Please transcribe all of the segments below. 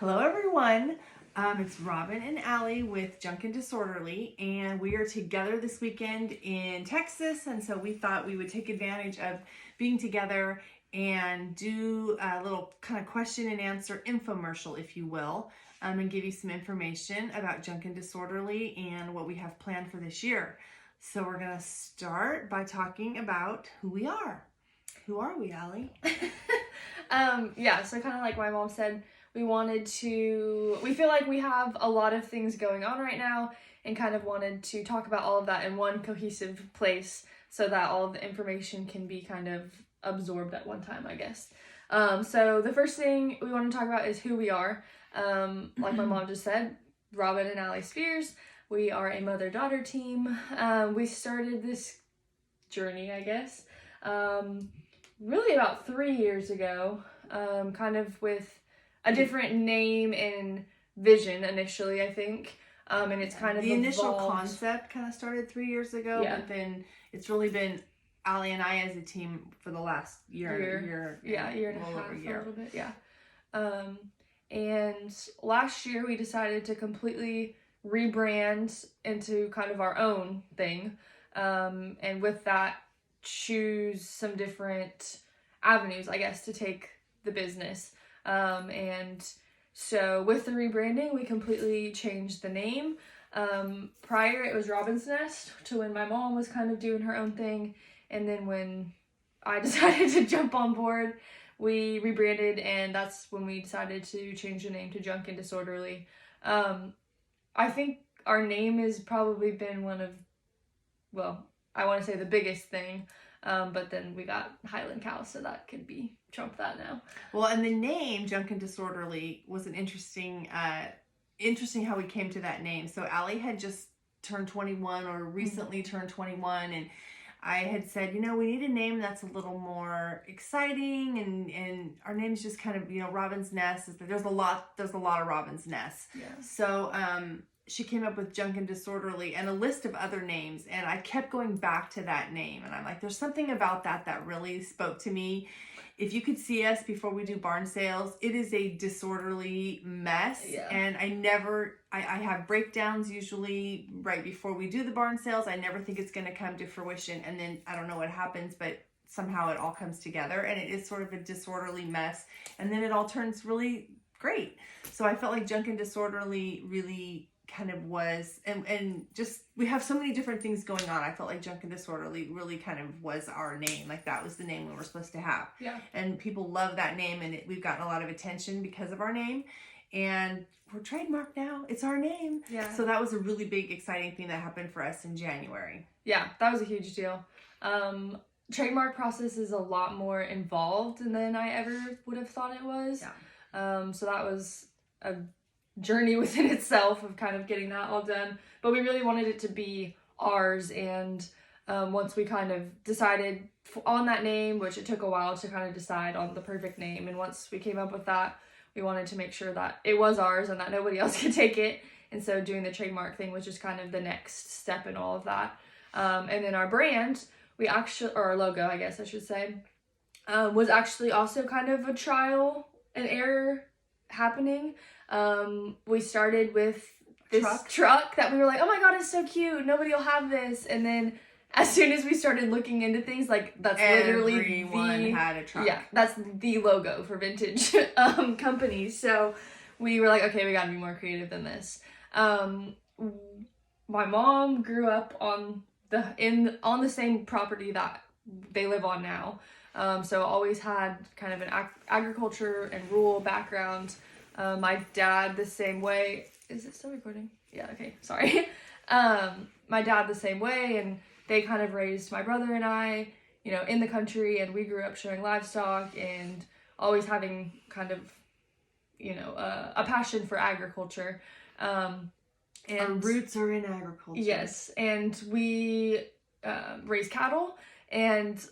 Hello everyone, it's Robin and Allie with Junk and Disorderly, and we are together this weekend in Texas, and so we thought we would take advantage of being together and do a little kind of question and answer infomercial, if you will, and give you some information about Junk and Disorderly and what we have planned for this year. So we're going to start by talking about who we are. Who are we, Allie? So kind of like my mom said, we feel like we have a lot of things going on right now and kind of wanted to talk about all of that in one cohesive place so that all of the information can be kind of absorbed at one time, I guess. So the first thing we want to talk about is who we are. Like my mom just said, Robin and Allie Spears. We are a mother-daughter team. We started this journey, I guess, really about 3 years ago, kind of with a different name and vision initially, I think. And it's kind of the initial evolved. concept kind of started 3 years ago, but then it's really been Allie and I as a team for the last year and a half, a little bit, yeah. And last year we decided to completely rebrand into kind of our own thing, and with that choose some different avenues, I guess, to take the business. And so with the rebranding, we completely changed the name. Prior it was Robin's Nest to when my mom was kind of doing her own thing. And then when I decided to jump on board, we rebranded, and that's when we decided to change the name to Junk and Disorderly. I think our name has probably been I want to say the biggest thing. But then we got Highland Cattle, so that could be trump that now. Well, and the name Junk and Disorderly was an interesting how we came to that name. So Allie had just turned 21 or recently turned 21, and I had said, we need a name that's a little more exciting, and our name's just kind of, Robin's Nest. There's a lot of Robin's Nests. Yeah. So she came up with Junk and Disorderly and a list of other names, and I kept going back to that name, and I'm like, there's something about that really spoke to me. If you could see us before we do barn sales, it is a disorderly mess. Yeah. And I have breakdowns usually right before we do the barn sales. I never think it's going to come to fruition, and then I don't know what happens, but somehow it all comes together, and it is sort of a disorderly mess, and then it all turns really great. So I felt like Junk and Disorderly really kind of was, and just we have so many different things going on. I felt like Junk and Disorderly really kind of was our name. Like that was the name we were supposed to have. Yeah. And people love that name, and we've gotten a lot of attention because of our name, and we're trademarked now. It's our name. Yeah. So that was a really big, exciting thing that happened for us in January. Yeah, that was a huge deal. Trademark process is a lot more involved than I ever would have thought it was. Yeah. So that was a journey within itself of kind of getting that all done, but we really wanted it to be ours, and once we kind of decided on that name, which it took a while to kind of decide on the perfect name, and once we came up with that, we wanted to make sure that it was ours and that nobody else could take it, and so doing the trademark thing was just kind of the next step in all of that. And then our brand, or our logo, I guess I should say, was actually also kind of a trial and error happening. We started with this truck that we were like, oh my god, it's so cute, nobody will have this, and then as soon as we started looking into things, like that's literally everyone had a truck. Yeah, that's the logo for vintage companies. So we were like, okay, we gotta be more creative than this. My mom grew up on the same property that they live on now, so always had kind of an agriculture and rural background. My dad the same way. Is it still recording? Yeah, okay, sorry. My dad the same way, and they kind of raised my brother and I, in the country, and we grew up showing livestock and always having kind of, a passion for agriculture. And our roots are in agriculture. Yes, and we raise cattle, and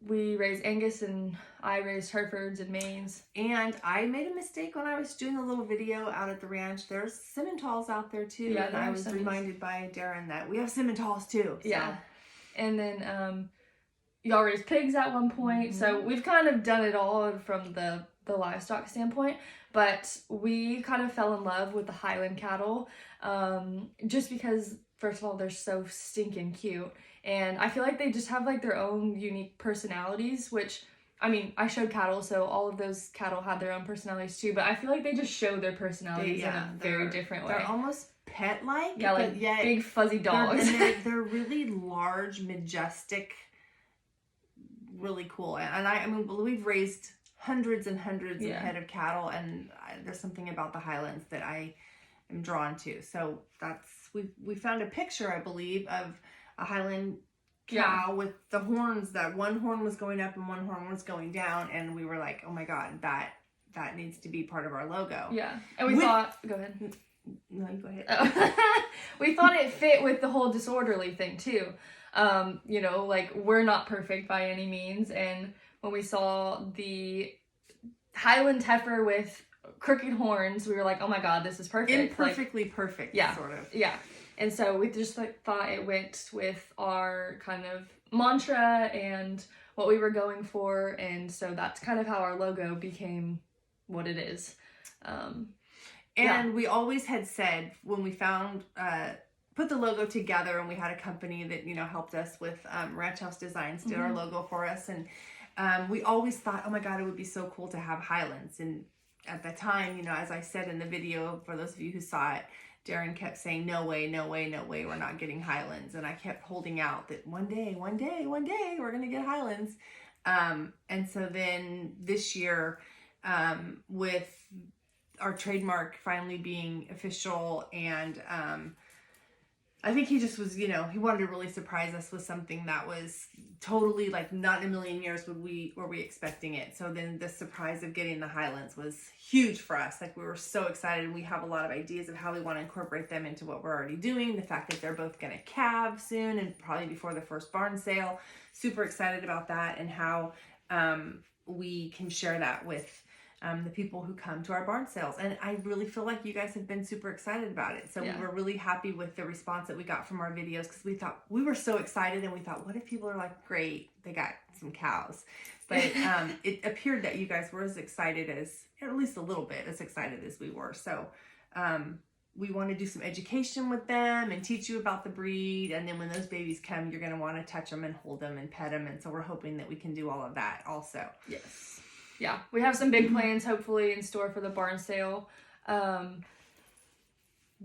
we raised Angus, and I raised Herefords and Maines. And I made a mistake when I was doing a little video out at the ranch. There's Simmentals out there too. Yeah, and I was reminded by Darren that we have Simmentals too. So. Yeah. And then y'all raised pigs at one point. So we've kind of done it all from the the livestock standpoint, but we kind of fell in love with the Highland cattle, just because, first of all, they're so stinking cute, and I feel like they just have like their own unique personalities, which, I mean, I showed cattle, so all of those cattle had their own personalities too, but I feel like they just show their personalities in a very different way. They're almost pet-like. Yeah, like big fuzzy dogs. They're really large, majestic, really cool. And I mean, we've raised hundreds and hundreds of head of cattle, and there's something about the Highlands that I am drawn to. So we found a picture, I believe, of a Highland cow with the horns, that one horn was going up and one horn was going down, and we were like, oh my god, that needs to be part of our logo. Yeah. And we thought, go ahead. No, you go ahead. Oh. We thought it fit with the whole disorderly thing too. You know, like, we're not perfect by any means, and when we saw the Highland heifer with crooked horns, we were like, oh my god, this is perfect. Imperfectly perfect, sort of. Yeah. And so we just thought it went with our kind of mantra and what we were going for, and so that's kind of how our logo became what it is. And we always had said, when we found put the logo together, and we had a company that, you know, helped us with Ranch House Designs, did our logo for us, and we always thought, oh my god, it would be so cool to have Highlands. And at the time, you know, as I said in the video, for those of you who saw it, Darren kept saying, no way, no way, no way, we're not getting Highlands. And I kept holding out that one day, we're going to get Highlands. And so then this year, with our trademark finally being official, and I think he just was, you know, he wanted to really surprise us with something that was totally, like, not in a million years were we expecting it. So then the surprise of getting the Highlands was huge for us. Like, we were so excited, and we have a lot of ideas of how we want to incorporate them into what we're already doing. The fact that they're both going to calve soon, and probably before the first barn sale. Super excited about that, and how we can share that with the people who come to our barn sales. And I really feel like you guys have been super excited about it. So we were really happy with the response that we got from our videos, because we thought, we were so excited, and we thought, what if people are like, great, they got some cows. But it appeared that you guys were as excited as, at least a little bit as excited as we were. So we want to do some education with them and teach you about the breed. And then when those babies come, you're going to want to touch them and hold them and pet them. And so we're hoping that we can do all of that also. Yes. Yeah, we have some big plans hopefully in store for the barn sale. We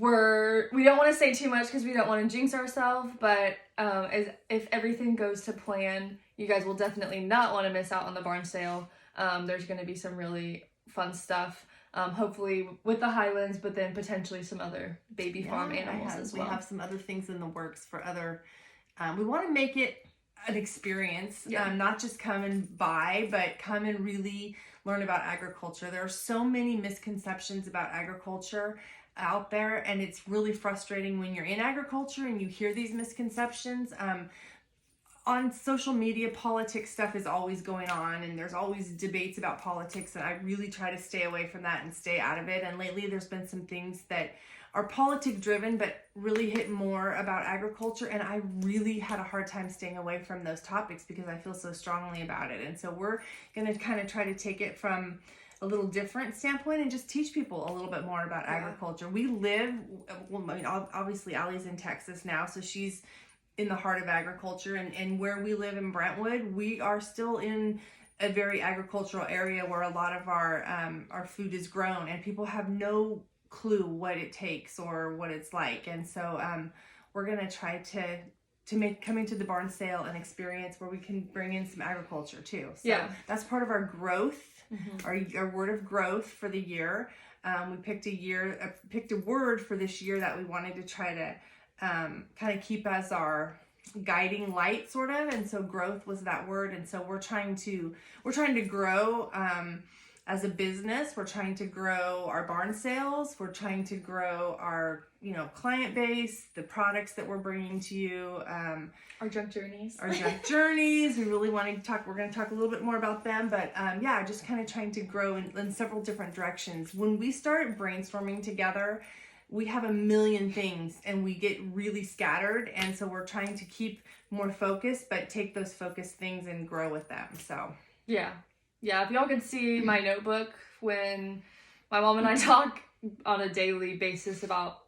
don't want to say too much because we don't want to jinx ourselves, but if everything goes to plan, you guys will definitely not want to miss out on the barn sale. There's going to be some really fun stuff, hopefully with the Highlands, but then potentially some other baby farm animals as well. We have some other things in the works for other, we want to make it an experience, not just come and buy, but come and really learn about agriculture. There are so many misconceptions about agriculture out there, and it's really frustrating when you're in agriculture and you hear these misconceptions. On social media, politics stuff is always going on, and there's always debates about politics, and I really try to stay away from that and stay out of it. And lately there's been some things that are politic driven, but really hit more about agriculture, and I really had a hard time staying away from those topics because I feel so strongly about it. And so we're going to kind of try to take it from a little different standpoint and just teach people a little bit more about agriculture. We live, well, I mean, obviously Allie's in Texas now, so she's in the heart of agriculture, and where we live in Brentwood, we are still in a very agricultural area where a lot of our food is grown, and people have no clue what it takes or what it's like. And so we're gonna try to make coming to the barn sale an experience where we can bring in some agriculture too. So that's part of our growth, our word of growth for the year. We picked a word for this year that we wanted to try to kind of keep as our guiding light, sort of. And so growth was that word. And so we're trying to grow as a business. We're trying to grow our barn sales. We're trying to grow our, client base, the products that we're bringing to you, our junk journeys. We really wanted to talk. We're going to talk a little bit more about them, but just kind of trying to grow in several different directions. When we start brainstorming together, we have a million things and we get really scattered. And so we're trying to keep more focused, but take those focused things and grow with them. So yeah. Yeah, if y'all could see my notebook when my mom and I talk on a daily basis about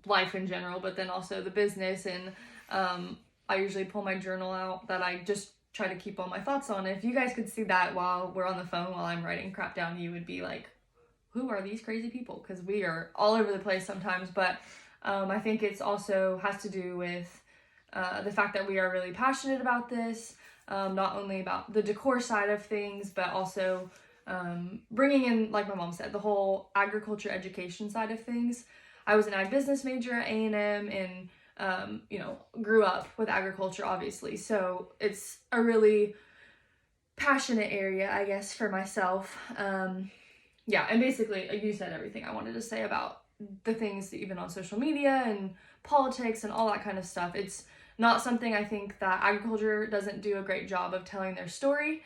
life in general, but then also the business, and I usually pull my journal out that I just try to keep all my thoughts on. If you guys could see that while we're on the phone while I'm writing crap down, you would be like, who are these crazy people? Because we are all over the place sometimes, but I think it's also has to do with the fact that we are really passionate about this, not only about the decor side of things, but also bringing in, like my mom said, the whole agriculture education side of things. I was an ag business major at A&M and grew up with agriculture, obviously. So it's a really passionate area, I guess, for myself. Yeah, and basically, you said everything I wanted to say about the things that even on social media and politics and all that kind of stuff. It's not something I think that agriculture doesn't do a great job of telling their story.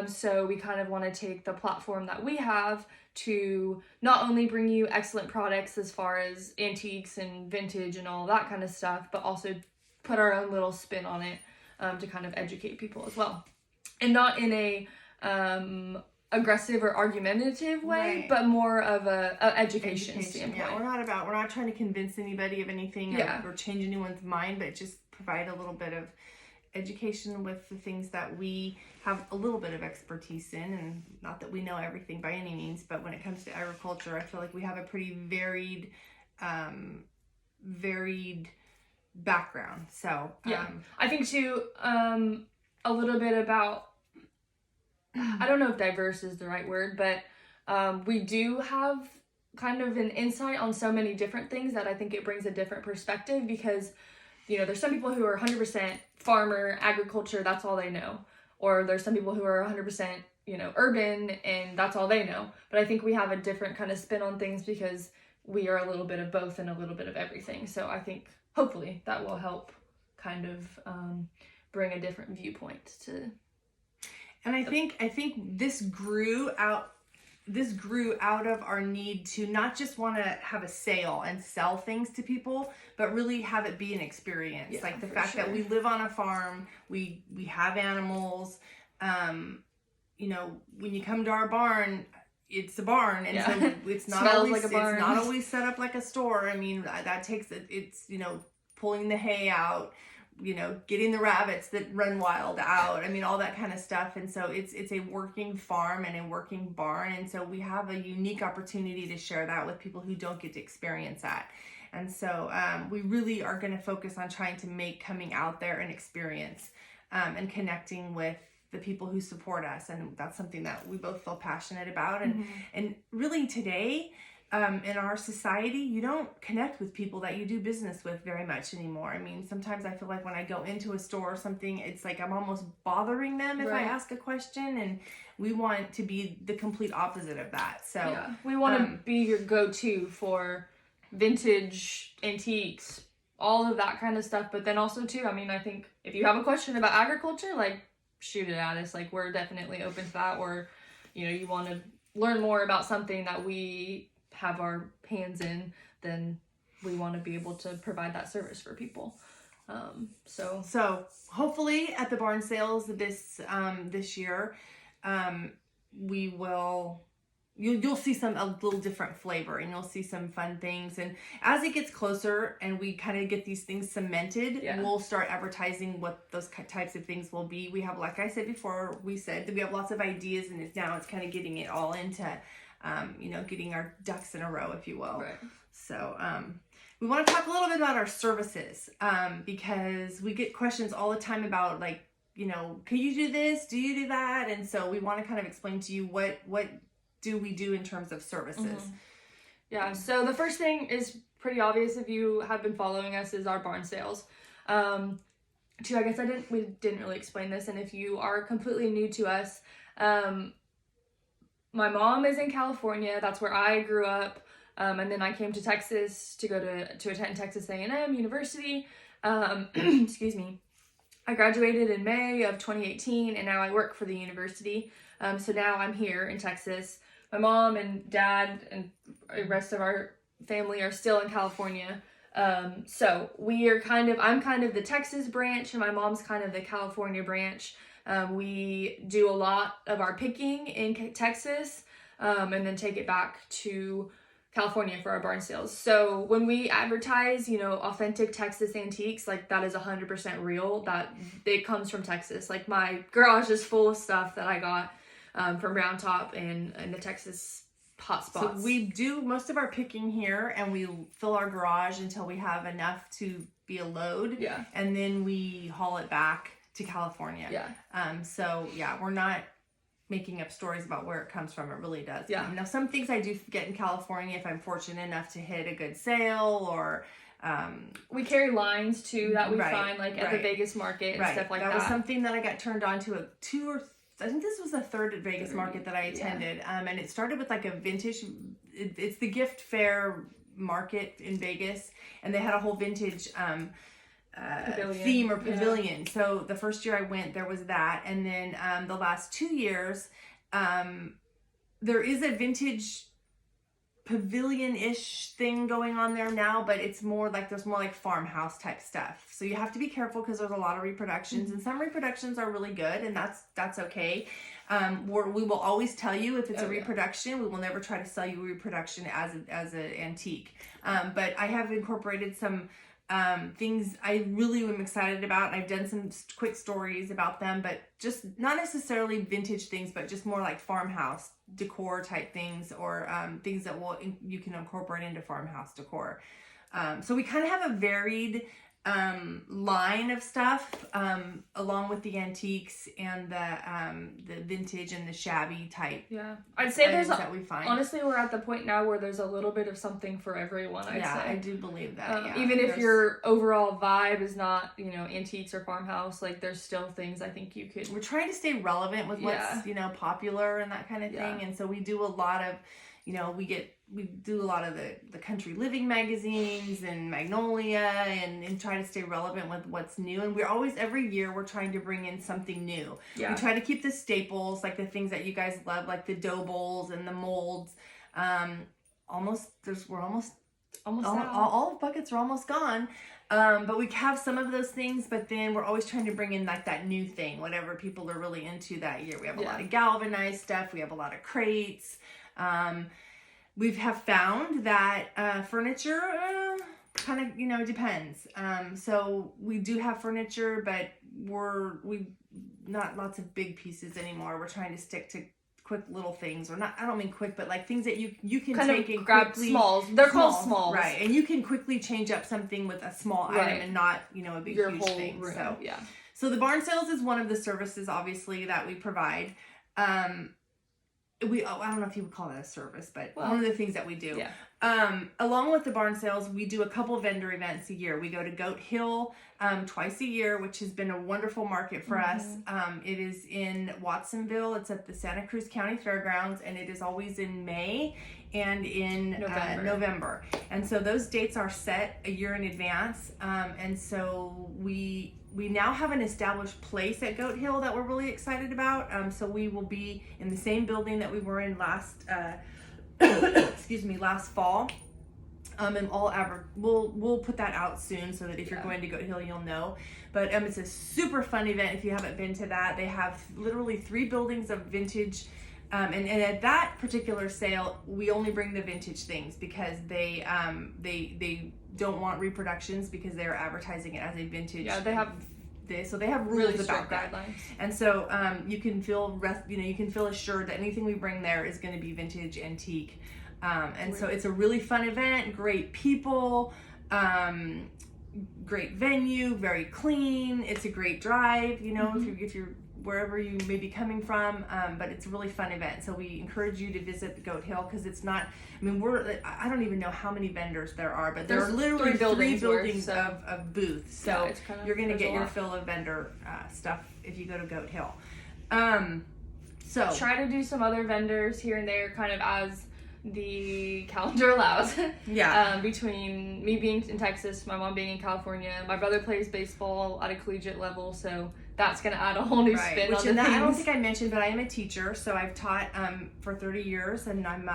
So we kind of want to take the platform that we have to not only bring you excellent products as far as antiques and vintage and all that kind of stuff, but also put our own little spin on it to kind of educate people as well. And not in a aggressive or argumentative way, Right. but more of a education standpoint. Yeah, we're not trying to convince anybody of anything or change anyone's mind, but just provide a little bit of education with the things that we have a little bit of expertise in, and not that we know everything by any means, but when it comes to agriculture, I feel like we have a pretty varied background. So I think too a little bit about, I don't know if diverse is the right word, but we do have kind of an insight on so many different things that I think it brings a different perspective, because there's some people who are 100% farmer, agriculture, that's all they know. Or there's some people who are 100%, urban, and that's all they know. But I think we have a different kind of spin on things because we are a little bit of both and a little bit of everything. So I think hopefully that will help kind of bring a different viewpoint to. And I think this grew out of our need to not just want to have a sale and sell things to people, but really have it be an experience. Yeah, like the fact that we live on a farm, we have animals. When you come to our barn, it's a barn, and so it's not always like a barn. It's not always set up like a store. I mean, that takes it's pulling the hay out, getting the rabbits that run wild out. I mean, all that kind of stuff. And so it's a working farm and a working barn. And so we have a unique opportunity to share that with people who don't get to experience that. And so we really are going to focus on trying to make coming out there an experience and connecting with the people who support us. And that's something that we both feel passionate about. And really today, in our society, you don't connect with people that you do business with very much anymore. I mean, sometimes I feel like when I go into a store or something, it's like I'm almost bothering them if I ask a question, and we want to be the complete opposite of that. So we want to be your go-to for vintage, antiques, all of that kind of stuff. But then also too, I mean, I think if you have a question about agriculture, like, shoot it at us. Like, we're definitely open to that. Or you want to learn more about something that we have our hands in, then we want to be able to provide that service for people. So hopefully at the barn sales this year, we will. You'll see a little different flavor, and you'll see some fun things. And as it gets closer and we kind of get these things cemented, we'll start advertising what those types of things will be. We have, like I said before, we said that we have lots of ideas, and now it's kind of getting it all into, getting our ducks in a row, if you will. Right. So we want to talk a little bit about our services because we get questions all the time about, like, can you do this? Do you do that? And so we want to kind of explain to you what do we do in terms of services. Mm-hmm. Yeah, so the first thing is pretty obvious if you have been following us, is our barn sales. Two, I guess we didn't really explain this, and if you are completely new to us, my mom is in California. That's where I grew up, and then I came to Texas to go to attend Texas A&M University. Excuse me. I graduated in May of 2018, and now I work for the university. So now I'm here in Texas. My mom and dad and the rest of our family are still in California. So I'm kind of the Texas branch, and my mom's kind of the California branch. We do a lot of our picking in Texas, and then take it back to California for our barn sales. So when we advertise, authentic Texas antiques, like that is 100% real. That it comes from Texas. Like my garage is full of stuff that I got from Round Top and the Texas hot spots. So we do most of our picking here, and we fill our garage until we have enough to be a load. Yeah. And then we haul it back to California. Yeah. So yeah, we're not making up stories about where it comes from. It really does. Yeah. Now, some things I do get in California if I'm fortunate enough to hit a good sale, or we carry lines too that we Right, find like at the Vegas market and right. stuff like that. That was something that I got turned on to I think this was the third Vegas market that I attended. And it started with like a vintage, it's the gift fair market in Vegas, and they had a whole vintage theme or pavilion. Yeah. So the first year I went, there was that, and then the last 2 years, there is a vintage pavilion-ish thing going on there now, but it's more like there's more like farmhouse type stuff. So you have to be careful because there's a lot of reproductions, and some reproductions are really good, and that's okay. We will always tell you if it's a reproduction. Yeah. We will never try to sell you a reproduction as an antique. But I have incorporated some things I really am excited about. I've done some quick stories about them, but just not necessarily vintage things, but just more like farmhouse decor type things, or things that you can incorporate into farmhouse decor. So we kind of have a varied line of stuff, along with the antiques and the vintage and the shabby type. Yeah, I'd say that we find. Honestly, we're at the point now where there's a little bit of something for everyone. I'd say. I do believe that. Even if your overall vibe is not, antiques or farmhouse, like there's still things I think you could. We're trying to stay relevant with what's popular and that kind of thing, and so we do a lot of. We do a lot of the country living magazines and Magnolia, and try to stay relevant with what's new. And every year we're trying to bring in something new. Yeah. We try to keep the staples, like the things that you guys love, like the dough bowls and the molds. We're almost all buckets are almost gone. But we have some of those things, but then we're always trying to bring in like that new thing, whatever people are really into that year. We have a lot of galvanized stuff. We have a lot of crates. We have found that furniture kind of depends. So we do have furniture, but we not lots of big pieces anymore. We're trying to stick to quick little things, or not. I don't mean quick, but like things that you can kind take and grab smalls. They're called smalls, right? And you can quickly change up something with a small item and not a big huge thing. Room. So the barn sales is one of the services, obviously, that we provide. I don't know if you would call that a service, but one of the things that we do. Yeah. Along with the barn sales, we do a couple vendor events a year. We go to Goat Hill twice a year, which has been a wonderful market for us. It is in Watsonville. It's at the Santa Cruz County Fairgrounds, and it is always in May and in November. And so those dates are set a year in advance. And so we now have an established place at Goat Hill that we're really excited about. So we will be in the same building that we were in last fall. And we'll put that out soon so that if you're going to Goat Hill, you'll know. But it's a super fun event if you haven't been to that. They have literally 3 buildings of vintage. And at that particular sale, we only bring the vintage things because they don't want reproductions because they're advertising it as a vintage. Yeah, they have rules really about that. Guidelines. And so you can feel assured that anything we bring there is going to be vintage, antique. So it's a really fun event, great people, great venue, very clean. It's a great drive, if you're wherever you may be coming from, but it's a really fun event. So we encourage you to visit the Goat Hill because it's not, I don't even know how many vendors there are, but there are literally 3 buildings of booths. So you're going to get your fill of vendor stuff if you go to Goat Hill. So try to do some other vendors here and there kind of as the calendar allows. Between me being in Texas, my mom being in California, my brother plays baseball at a collegiate level, so that's going to add a whole new spin on the things. I don't think I mentioned, but I am a teacher, so I've taught for 30 years, and I'm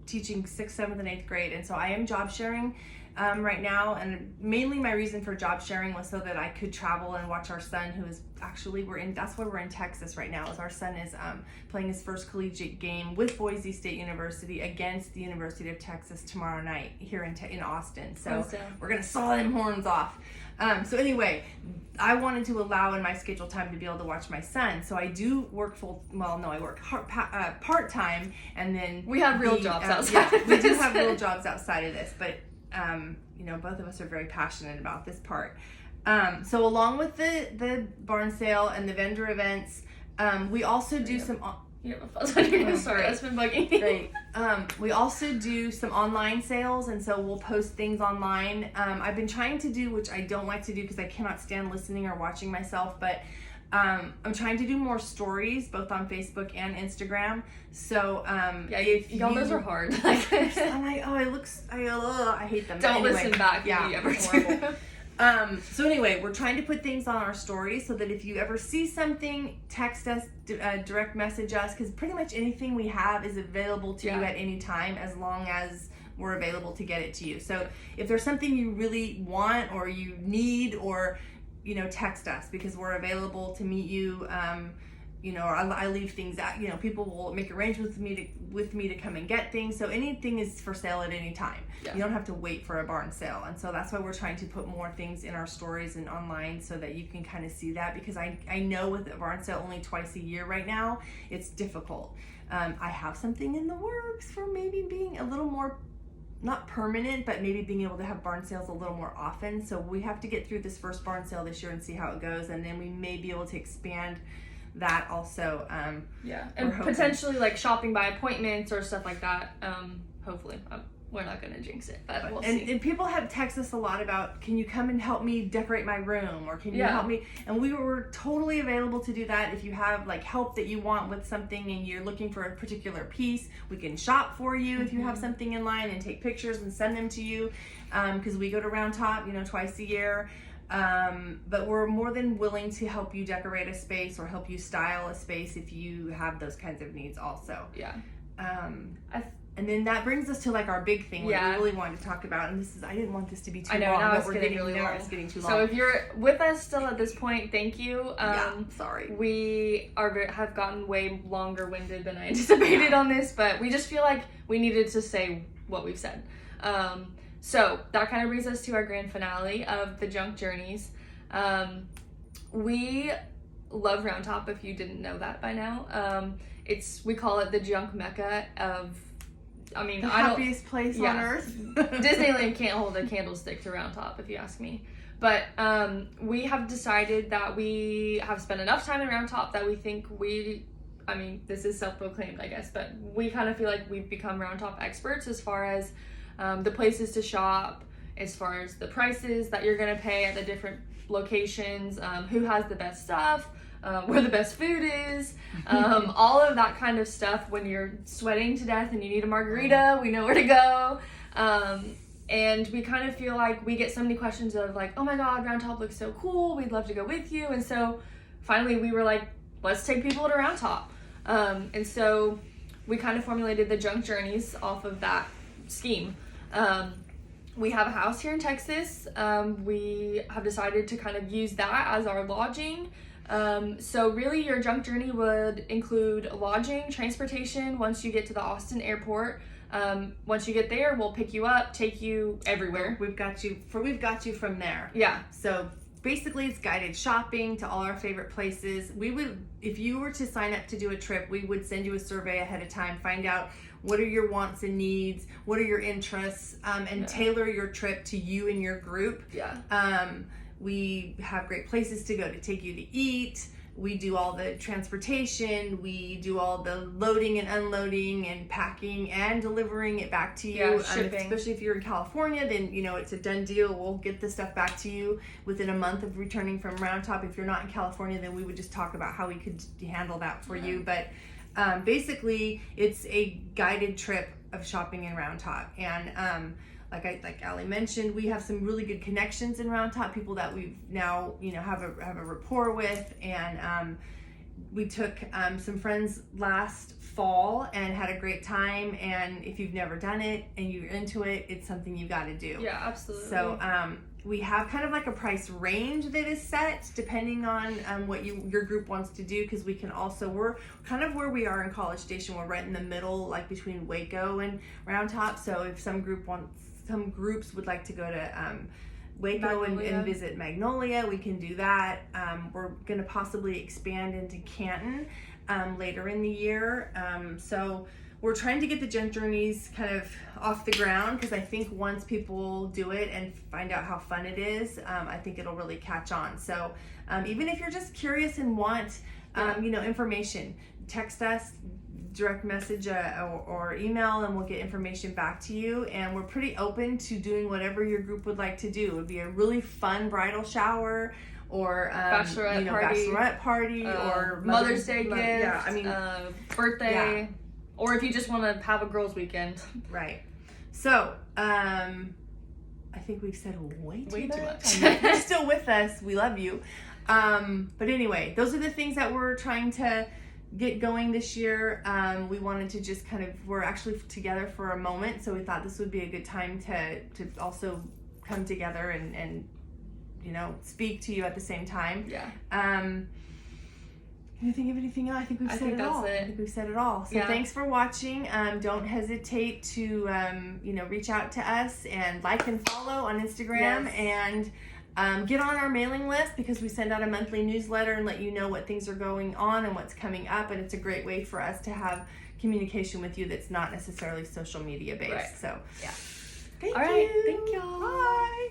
teaching 6th, 7th, and 8th grade, and so I am job sharing right now, and mainly my reason for job sharing was so that I could travel and watch our son, who is actually that's why we're in Texas right now, is our son is playing his first collegiate game with Boise State University against the University of Texas tomorrow night here in Austin. So we're gonna saw them horns off. So anyway, I wanted to allow in my scheduled time to be able to watch my son. So I do work I work part-time, and then we have real jobs outside. Yeah, we do have real jobs outside of this, but both of us are very passionate about this part. So along with the barn sale and the vendor events, we also do some... You have a fuzz on your nose. Sorry, that's been bugging me. Great. We also do some online sales, and so we'll post things online. I've been trying to do, which I don't like to do because I cannot stand listening or watching myself, but I'm trying to do more stories both on Facebook and Instagram. So those are hard. I'm like, I hate them. Don't listen back. Yeah, ever horrible. So anyway, we're trying to put things on our stories so that if you ever see something, text us, direct message us, because pretty much anything we have is available to you at any time, as long as we're available to get it to you. So if there's something you really want or you need, or text us, because we're available to meet you. Or I leave things out. People will make arrangements with me to come and get things. So anything is for sale at any time. Yeah. You don't have to wait for a barn sale. And so that's why we're trying to put more things in our stories and online so that you can kind of see that, because I know with a barn sale only twice a year right now, it's difficult. I have something in the works for maybe being a little more, not permanent, but maybe being able to have barn sales a little more often. So we have to get through this first barn sale this year and see how it goes. And then we may be able to expand that also. And potentially like shopping by appointments or stuff like that. Hopefully, we're not gonna jinx it, but we'll see. And people have texted us a lot about, can you come and help me decorate my room, or can you help me? And we were totally available to do that. If you have like help that you want with something and you're looking for a particular piece, we can shop for you if you have something in line, and take pictures and send them to you, because we go to Round Top twice a year. But we're more than willing to help you decorate a space or help you style a space if you have those kinds of needs also. Yeah. And then that brings us to like our big thing, what we really wanted to talk about. And I didn't want this to be too long. Now but it's getting really long. It's getting too long. So if you're with us still at this point, thank you. Sorry. We have gotten way longer winded than I anticipated on this, but we just feel like we needed to say what we've said. So that kind of brings us to our grand finale of the Junk Journeys. We love Round Top, if you didn't know that by now. We call it the junk mecca of, the happiest place on earth. Disneyland can't hold a candlestick to Round Top, if you ask me. But we have decided that we have spent enough time in Round Top that we think this is self-proclaimed, I guess, but we kind of feel like we've become Round Top experts as far as the places to shop, as far as the prices that you're going to pay at the different locations, who has the best stuff, where the best food is, all of that kind of stuff. When you're sweating to death and you need a margarita, we know where to go. And we kind of feel like we get so many questions of like, oh my God, Round Top looks so cool, we'd love to go with you. And so finally we were like, let's take people to Round Top. And so we kind of formulated the Junk Journeys off of that scheme. We have a house here in Texas. We have decided to kind of use that as our lodging. So really your junk journey would include lodging, transportation once you get to the Austin airport. Once you get there, we'll pick you up, take you everywhere. We've got you from there. Yeah. So basically it's guided shopping to all our favorite places. If you were to sign up to do a trip, we would send you a survey ahead of time, find out what are your wants and needs, what are your interests, and tailor your trip to you and your group. Yeah. We have great places to go to take you to eat. We do all the transportation. We do all the loading and unloading and packing and delivering it back to you. Yeah, shipping. Especially if you're in California, then it's a done deal. We'll get the stuff back to you within a month of returning from Round Top. If you're not in California, then we would just talk about how we could handle that for you. But basically, it's a guided trip of shopping in Round Top. And like Allie mentioned, we have some really good connections in Round Top, people that we've now have a rapport with, and we took some friends last fall and had a great time, and if you've never done it and you're into it, it's something you got to do. Yeah, absolutely. So we have kind of like a price range that is set depending on what your group wants to do, because we can also, we're kind of where we are in College Station, we're right in the middle, like between Waco and Round Top. So if some groups would like to go to Waco and visit Magnolia, we can do that. We're going to possibly expand into Canton later in the year. So we're trying to get the Junk Journeys kind of off the ground, because I think once people do it and find out how fun it is, I think it'll really catch on. So even if you're just curious and want information, text us, direct message or email, and we'll get information back to you. And we're pretty open to doing whatever your group would like to do. It would be a really fun bridal shower, or bachelorette party, or Mother's Day gift. Yeah, I mean, birthday, yeah. Or if you just want to have a girls' weekend. Right. So I think we've said way too much. much. You're still with us. We love you. But anyway, those are the things that we're trying to get going this year. We wanted to just we're actually together for a moment, so we thought this would be a good time to also come together and speak to you at the same time. Yeah. Can you think of anything else? I think we've said it all. I think we've said it all. So thanks for watching. Don't hesitate to reach out to us and like and follow on Instagram. Yes. And get on our mailing list, because we send out a monthly newsletter and let you know what things are going on and what's coming up. And it's a great way for us to have communication with you that's not necessarily social media based. Right. So yeah. Thank all you. right. Thank y'all. Bye.